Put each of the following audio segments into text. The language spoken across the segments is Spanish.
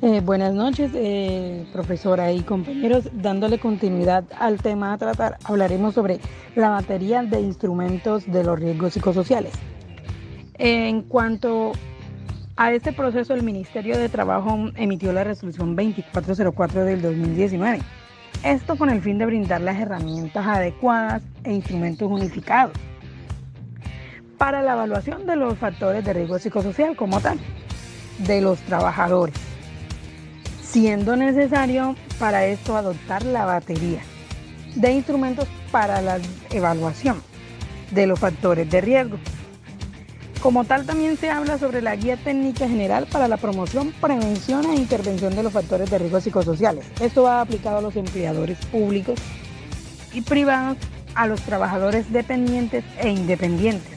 Buenas noches, profesora y compañeros. Dándole continuidad al tema a tratar, hablaremos sobre la batería de instrumentos de los riesgos psicosociales. En cuanto a este proceso, el Ministerio de Trabajo emitió la resolución 2404 del 2019. Esto con el fin de brindar las herramientas adecuadas e instrumentos unificados para la evaluación de los factores de riesgo psicosocial como tal, de los trabajadores, siendo necesario para esto adoptar la batería de instrumentos para la evaluación de los factores de riesgo. Como tal, también se habla sobre la guía técnica general para la promoción, prevención e intervención de los factores de riesgo psicosociales. Esto va aplicado a los empleadores públicos y privados, a los trabajadores dependientes e independientes.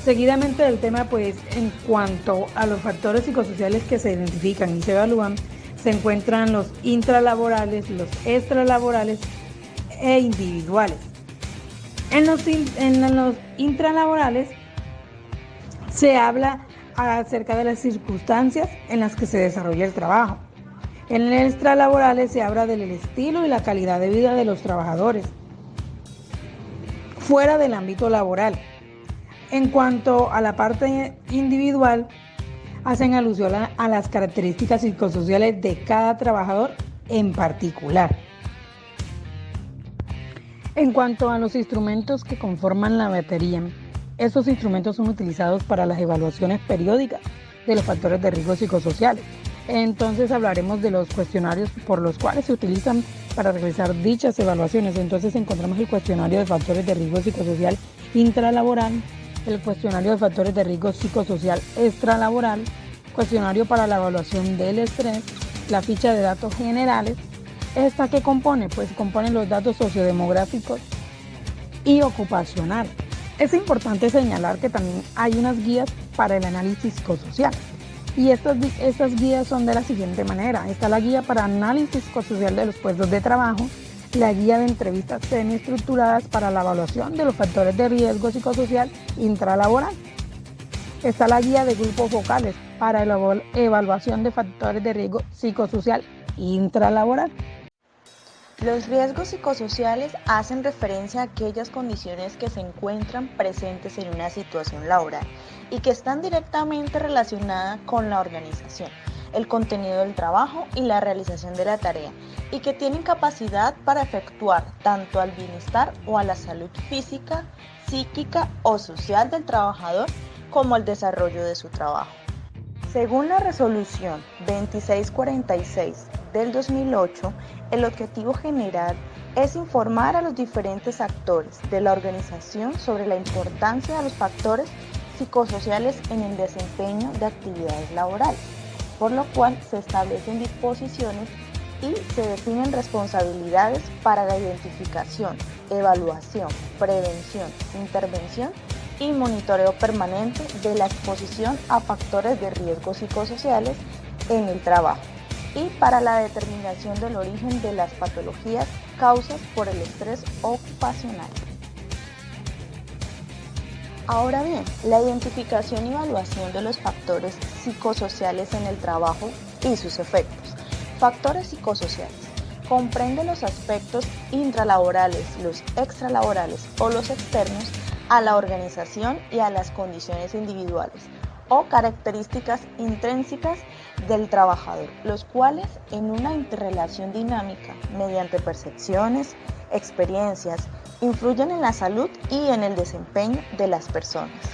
Seguidamente del tema, pues en cuanto a los factores psicosociales que se identifican y se evalúan, se encuentran los intralaborales, los extralaborales e individuales. En los intralaborales se habla acerca de las circunstancias en las que se desarrolla el trabajo. En el extralaborales se habla del estilo y la calidad de vida de los trabajadores fuera del ámbito laboral. En cuanto a la parte individual, hacen alusión a las características psicosociales de cada trabajador en particular. En cuanto a los instrumentos que conforman la batería, estos instrumentos son utilizados para las evaluaciones periódicas de los factores de riesgo psicosociales. Entonces hablaremos de los cuestionarios por los cuales se utilizan para realizar dichas evaluaciones. Entonces encontramos el cuestionario de factores de riesgo psicosocial intralaboral, el cuestionario de factores de riesgo psicosocial extralaboral, cuestionario para la evaluación del estrés, la ficha de datos generales. ¿Esta qué compone? Pues compone los datos sociodemográficos y ocupacional. Es importante señalar que también hay unas guías para el análisis psicosocial. Y estas guías son de la siguiente manera. Está la guía para análisis psicosocial de los puestos de trabajo, la guía de entrevistas semiestructuradas para la evaluación de los factores de riesgo psicosocial intralaboral. Está la guía de grupos focales para la evaluación de factores de riesgo psicosocial intralaboral. Los riesgos psicosociales hacen referencia a aquellas condiciones que se encuentran presentes en una situación laboral y que están directamente relacionadas con la organización, el contenido del trabajo y la realización de la tarea, y que tienen capacidad para efectuar tanto al bienestar o a la salud física, psíquica o social del trabajador como al desarrollo de su trabajo. Según la resolución 2646 del 2008, el objetivo general es informar a los diferentes actores de la organización sobre la importancia de los factores psicosociales en el desempeño de actividades laborales, por lo cual se establecen disposiciones y se definen responsabilidades para la identificación, evaluación, prevención, intervención y monitoreo permanente de la exposición a factores de riesgo psicosociales en el trabajo y para la determinación del origen de las patologías causas por el estrés ocupacional. Ahora bien, la identificación y evaluación de los factores psicosociales en el trabajo y sus efectos. Factores psicosociales. Comprende los aspectos intralaborales, los extralaborales o los externos a la organización y a las condiciones individuales o características intrínsecas del trabajador, los cuales en una interrelación dinámica mediante percepciones, experiencias, influyen en la salud y en el desempeño de las personas.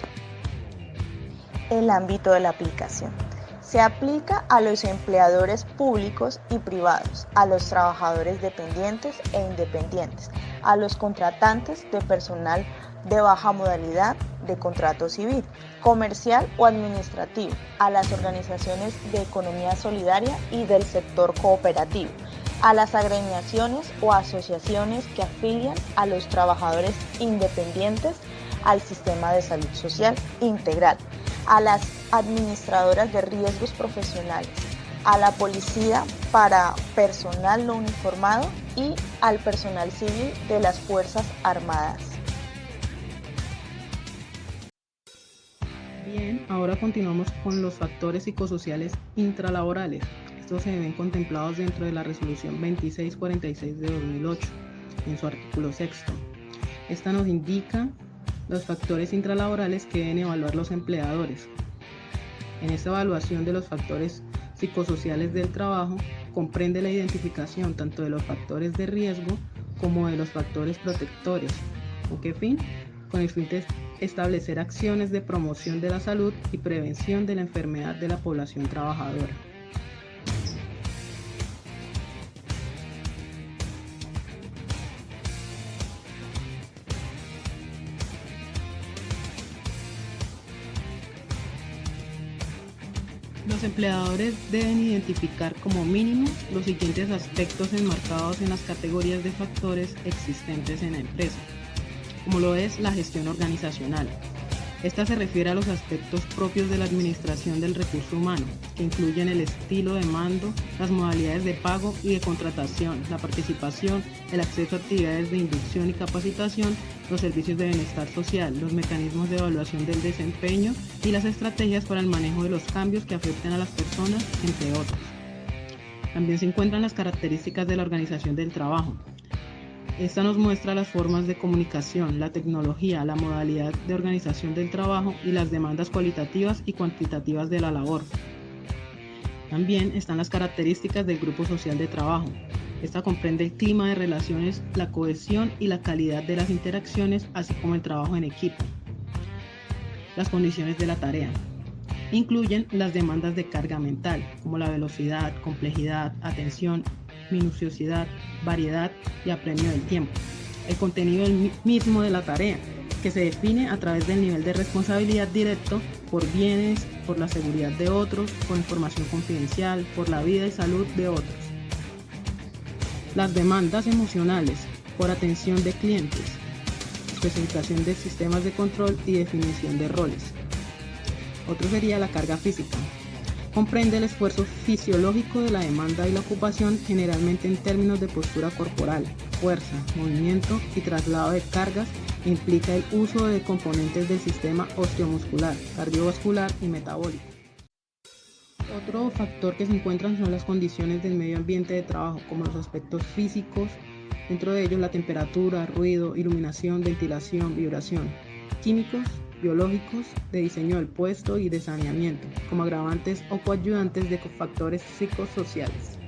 El ámbito de la aplicación. Se aplica a los empleadores públicos y privados, a los trabajadores dependientes e independientes, a los contratantes de personal de baja modalidad de contrato civil, comercial o administrativo, a las organizaciones de economía solidaria y del sector cooperativo, a las agremiaciones o asociaciones que afilian a los trabajadores independientes al sistema de salud social integral, a las administradoras de riesgos profesionales, a la policía para personal no uniformado y al personal civil de las Fuerzas Armadas. Bien, ahora continuamos con los factores psicosociales intralaborales. Estos se ven contemplados dentro de la resolución 2646 de 2008, en su artículo 6. Esta nos indica los factores intralaborales que deben evaluar los empleadores. En esta evaluación de los factores psicosociales del trabajo, comprende la identificación tanto de los factores de riesgo como de los factores protectores. ¿Con qué fin? Con el fin de establecer acciones de promoción de la salud y prevención de la enfermedad de la población trabajadora. Los empleadores deben identificar como mínimo los siguientes aspectos enmarcados en las categorías de factores existentes en la empresa, como lo es la gestión organizacional. Esta se refiere a los aspectos propios de la administración del recurso humano, que incluyen el estilo de mando, las modalidades de pago y de contratación, la participación, el acceso a actividades de inducción y capacitación, los servicios de bienestar social, los mecanismos de evaluación del desempeño y las estrategias para el manejo de los cambios que afecten a las personas, entre otros. También se encuentran las características de la organización del trabajo. Esta nos muestra las formas de comunicación, la tecnología, la modalidad de organización del trabajo y las demandas cualitativas y cuantitativas de la labor. También están las características del grupo social de trabajo. Esta comprende el clima de relaciones, la cohesión y la calidad de las interacciones, así como el trabajo en equipo. Las condiciones de la tarea. Incluyen las demandas de carga mental, como la velocidad, complejidad, atención, minuciosidad, variedad y apremio del tiempo. El contenido mismo de la tarea, que se define a través del nivel de responsabilidad directo por bienes, por la seguridad de otros, por información confidencial, por la vida y salud de otros. Las demandas emocionales, por atención de clientes, especificación de sistemas de control y definición de roles. Otro sería la carga física. Comprende el esfuerzo fisiológico de la demanda y la ocupación, generalmente en términos de postura corporal, fuerza, movimiento y traslado de cargas. Implica el uso de componentes del sistema osteomuscular, cardiovascular y metabólico. Otro factor que se encuentran son las condiciones del medio ambiente de trabajo, como los aspectos físicos, dentro de ellos la temperatura, ruido, iluminación, ventilación, vibración, químicos, biológicos, de diseño del puesto y de saneamiento, como agravantes o coayudantes de factores psicosociales.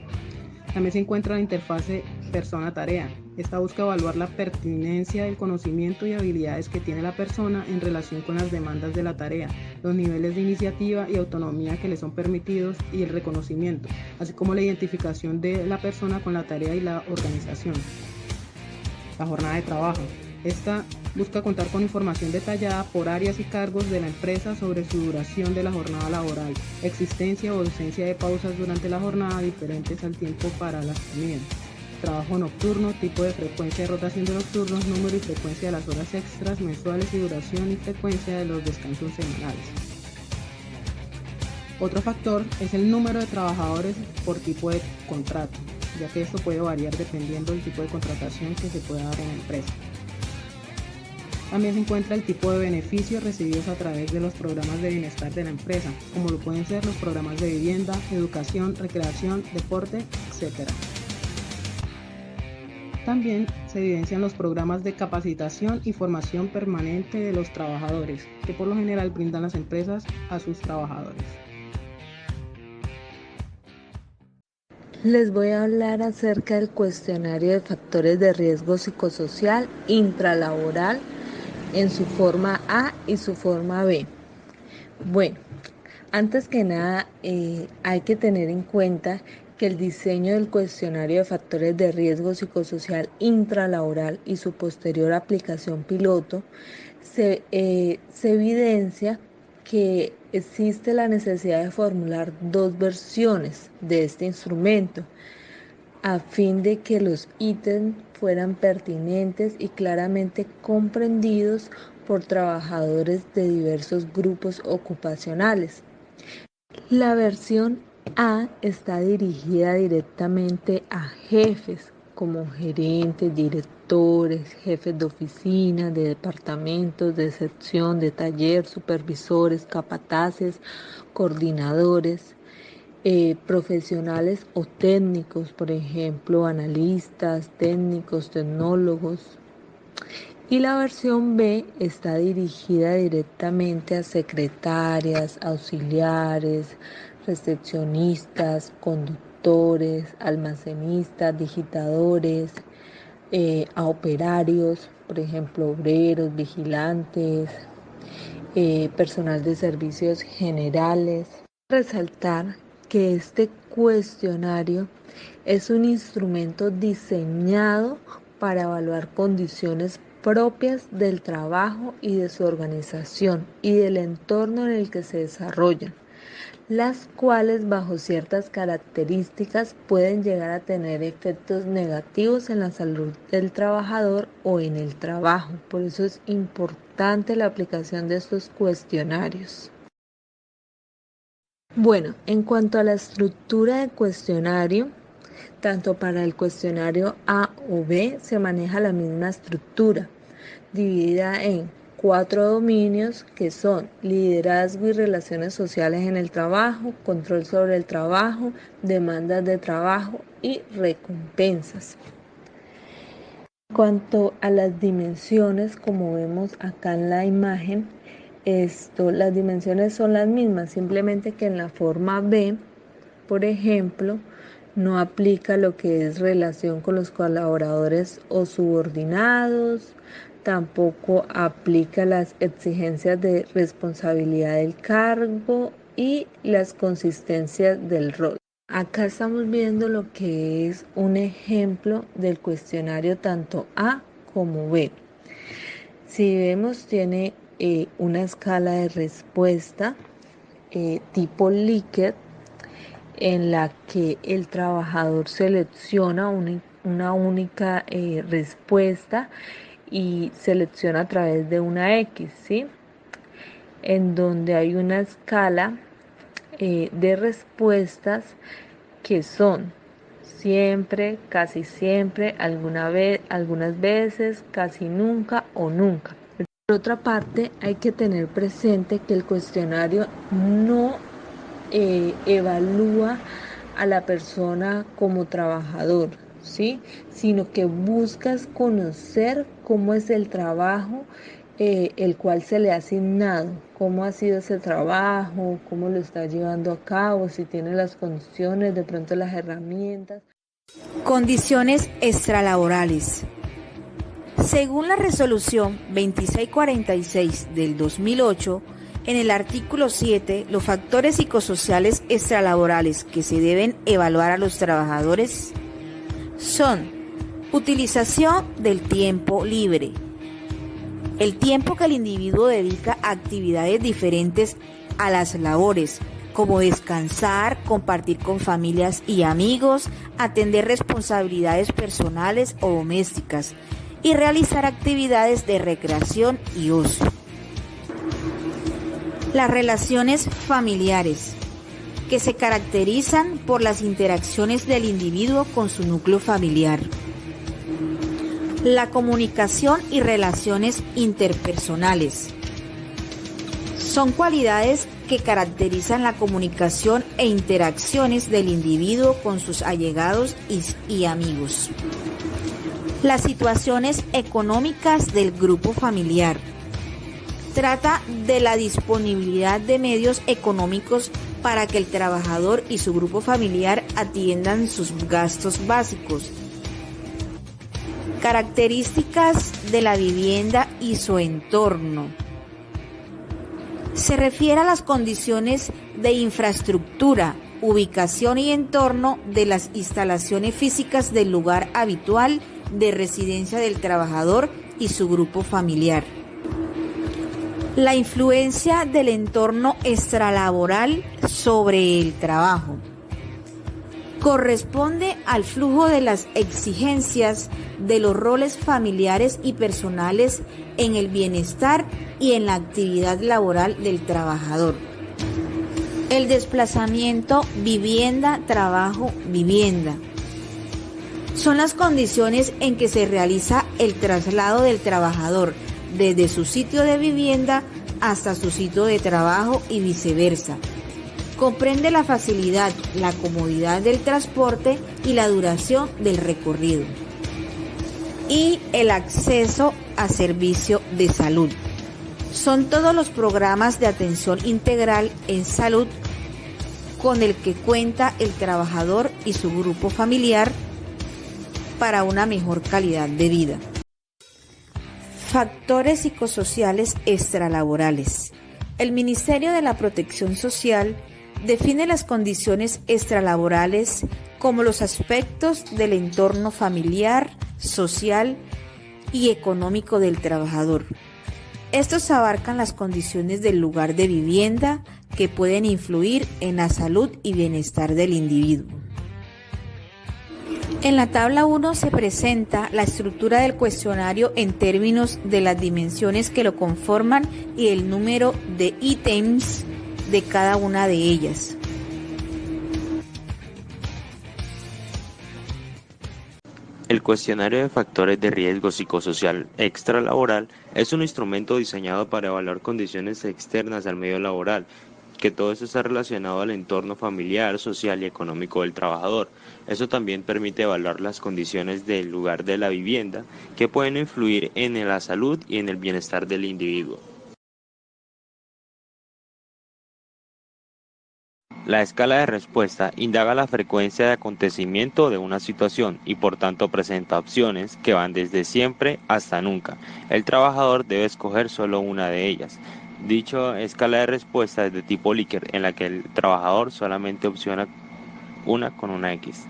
También se encuentra la interfase persona-tarea. Esta busca evaluar la pertinencia del conocimiento y habilidades que tiene la persona en relación con las demandas de la tarea, los niveles de iniciativa y autonomía que le son permitidos y el reconocimiento, así como la identificación de la persona con la tarea y la organización. La jornada de trabajo. Esta busca contar con información detallada por áreas y cargos de la empresa sobre su duración de la jornada laboral, existencia o ausencia de pausas durante la jornada diferentes al tiempo para las comidas, trabajo nocturno, tipo de frecuencia de rotación de los turnos, número y frecuencia de las horas extras mensuales y duración y frecuencia de los descansos semanales. Otro factor es el número de trabajadores por tipo de contrato, ya que esto puede variar dependiendo del tipo de contratación que se pueda dar en la empresa. También se encuentra el tipo de beneficios recibidos a través de los programas de bienestar de la empresa, como lo pueden ser los programas de vivienda, educación, recreación, deporte, etc. También se evidencian los programas de capacitación y formación permanente de los trabajadores, que por lo general brindan las empresas a sus trabajadores. Les voy a hablar acerca del cuestionario de factores de riesgo psicosocial intralaboral en su forma A y su forma B. Bueno, antes que nada hay que tener en cuenta que el diseño del cuestionario de factores de riesgo psicosocial intralaboral y su posterior aplicación piloto se evidencia que existe la necesidad de formular dos versiones de este instrumento a fin de que los ítems fueran pertinentes y claramente comprendidos por trabajadores de diversos grupos ocupacionales. La versión A está dirigida directamente a jefes, como gerentes, directores, jefes de oficina, de departamentos, de sección, de taller, supervisores, capataces, coordinadores, profesionales o técnicos, por ejemplo, analistas, técnicos, tecnólogos. Y la versión B está dirigida directamente a secretarias, auxiliares, recepcionistas, conductores, almacenistas, digitadores, a operarios, por ejemplo, obreros, vigilantes, personal de servicios generales. Resaltar que este cuestionario es un instrumento diseñado para evaluar condiciones propias del trabajo y de su organización y del entorno en el que se desarrollan, las cuales bajo ciertas características pueden llegar a tener efectos negativos en la salud del trabajador o en el trabajo. Por eso es importante la aplicación de estos cuestionarios. Bueno, en cuanto a la estructura del cuestionario, tanto para el cuestionario A o B se maneja la misma estructura, dividida en 4 dominios que son liderazgo y relaciones sociales en el trabajo, control sobre el trabajo, demandas de trabajo y recompensas. En cuanto a las dimensiones, como vemos acá en la imagen, las dimensiones son las mismas, simplemente que en la forma B, por ejemplo, no aplica lo que es relación con los colaboradores o subordinados, tampoco aplica las exigencias de responsabilidad del cargo y las consistencias del rol. Acá estamos viendo lo que es un ejemplo del cuestionario tanto A como B. Si vemos, tiene una escala de respuesta tipo Likert, en la que el trabajador selecciona una única respuesta y selecciona a través de una X, ¿sí? En donde hay una escala de respuestas que son siempre, casi siempre, algunas veces, casi nunca o nunca. Por otra parte, hay que tener presente que el cuestionario no evalúa a la persona como trabajador, ¿sí? Sino que buscas conocer cómo es el trabajo el cual se le ha asignado, cómo ha sido ese trabajo, cómo lo está llevando a cabo, si tiene las condiciones, de pronto las herramientas. Condiciones extralaborales. Según la resolución 2646 del 2008, en el artículo 7, los factores psicosociales extralaborales que se deben evaluar a los trabajadores son utilización del tiempo libre, el tiempo que el individuo dedica a actividades diferentes a las labores, como descansar, compartir con familias y amigos, atender responsabilidades personales o domésticas y realizar actividades de recreación y ocio. Las relaciones familiares, que se caracterizan por las interacciones del individuo con su núcleo familiar. La comunicación y relaciones interpersonales. Son cualidades que caracterizan la comunicación e interacciones del individuo con sus allegados y amigos. Las situaciones económicas del grupo familiar. Trata de la disponibilidad de medios económicos para que el trabajador y su grupo familiar atiendan sus gastos básicos. Características de la vivienda y su entorno. Se refiere a las condiciones de infraestructura, ubicación y entorno de las instalaciones físicas del lugar habitual de residencia del trabajador y su grupo familiar. La influencia del entorno extralaboral sobre el trabajo. Corresponde al flujo de las exigencias de los roles familiares y personales en el bienestar y en la actividad laboral del trabajador. El desplazamiento vivienda-trabajo-vivienda. Son las condiciones en que se realiza el traslado del trabajador desde su sitio de vivienda hasta su sitio de trabajo y viceversa. Comprende la facilidad, la comodidad del transporte y la duración del recorrido. Y el acceso a servicio de salud. Son todos los programas de atención integral en salud con el que cuenta el trabajador y su grupo familiar para una mejor calidad de vida. Factores psicosociales extralaborales. El Ministerio de la Protección Social define las condiciones extralaborales como los aspectos del entorno familiar, social y económico del trabajador. Estos abarcan las condiciones del lugar de vivienda que pueden influir en la salud y bienestar del individuo. En la tabla 1 se presenta la estructura del cuestionario en términos de las dimensiones que lo conforman y el número de ítems de cada una de ellas. El cuestionario de factores de riesgo psicosocial extralaboral es un instrumento diseñado para evaluar condiciones externas al medio laboral, que todo eso está relacionado al entorno familiar, social y económico del trabajador. Eso también permite evaluar las condiciones del lugar de la vivienda, que pueden influir en la salud y en el bienestar del individuo. La escala de respuesta indaga la frecuencia de acontecimiento de una situación y por tanto presenta opciones que van desde siempre hasta nunca. El trabajador debe escoger solo una de ellas. Dicha escala de respuesta es de tipo Likert, en la que el trabajador solamente opciona una con una X.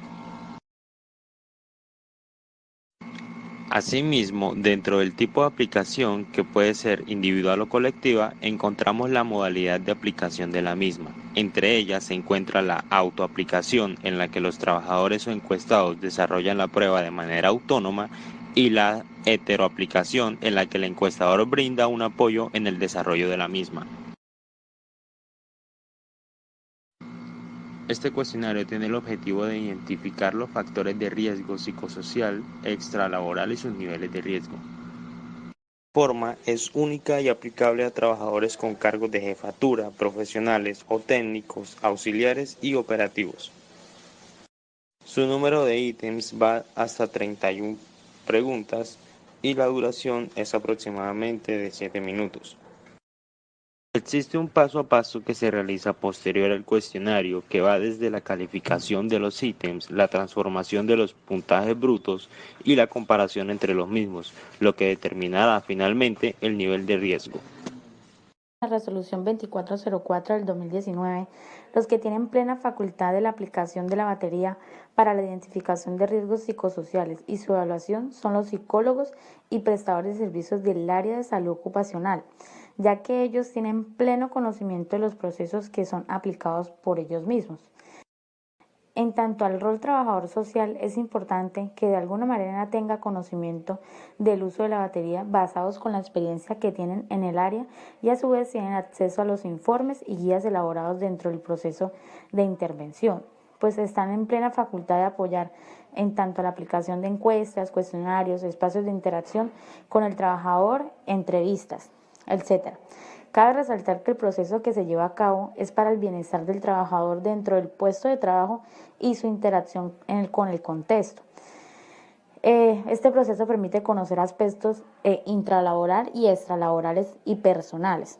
Asimismo, dentro del tipo de aplicación, que puede ser individual o colectiva, encontramos la modalidad de aplicación de la misma. Entre ellas se encuentra la autoaplicación, en la que los trabajadores o encuestados desarrollan la prueba de manera autónoma, y la heteroaplicación, en la que el encuestador brinda un apoyo en el desarrollo de la misma. Este cuestionario tiene el objetivo de identificar los factores de riesgo psicosocial extralaboral y sus niveles de riesgo. La forma es única y aplicable a trabajadores con cargos de jefatura, profesionales o técnicos, auxiliares y operativos. Su número de ítems va hasta 31 preguntas y la duración es aproximadamente de 7 minutos. Existe un paso a paso que se realiza posterior al cuestionario que va desde la calificación de los ítems, la transformación de los puntajes brutos y la comparación entre los mismos, lo que determinará finalmente el nivel de riesgo. La resolución 2404 del 2019, los que tienen plena facultad de la aplicación de la batería para la identificación de riesgos psicosociales y su evaluación son los psicólogos y prestadores de servicios del área de salud ocupacional, ya que ellos tienen pleno conocimiento de los procesos que son aplicados por ellos mismos. En tanto al rol trabajador social, es importante que de alguna manera tenga conocimiento del uso de la batería basados con la experiencia que tienen en el área y a su vez tienen acceso a los informes y guías elaborados dentro del proceso de intervención, pues están en plena facultad de apoyar en tanto la aplicación de encuestas, cuestionarios, espacios de interacción con el trabajador, entrevistas, etc. Cabe resaltar que el proceso que se lleva a cabo es para el bienestar del trabajador dentro del puesto de trabajo y su interacción con el contexto. Este proceso permite conocer aspectos intralaboral y extralaborales y personales.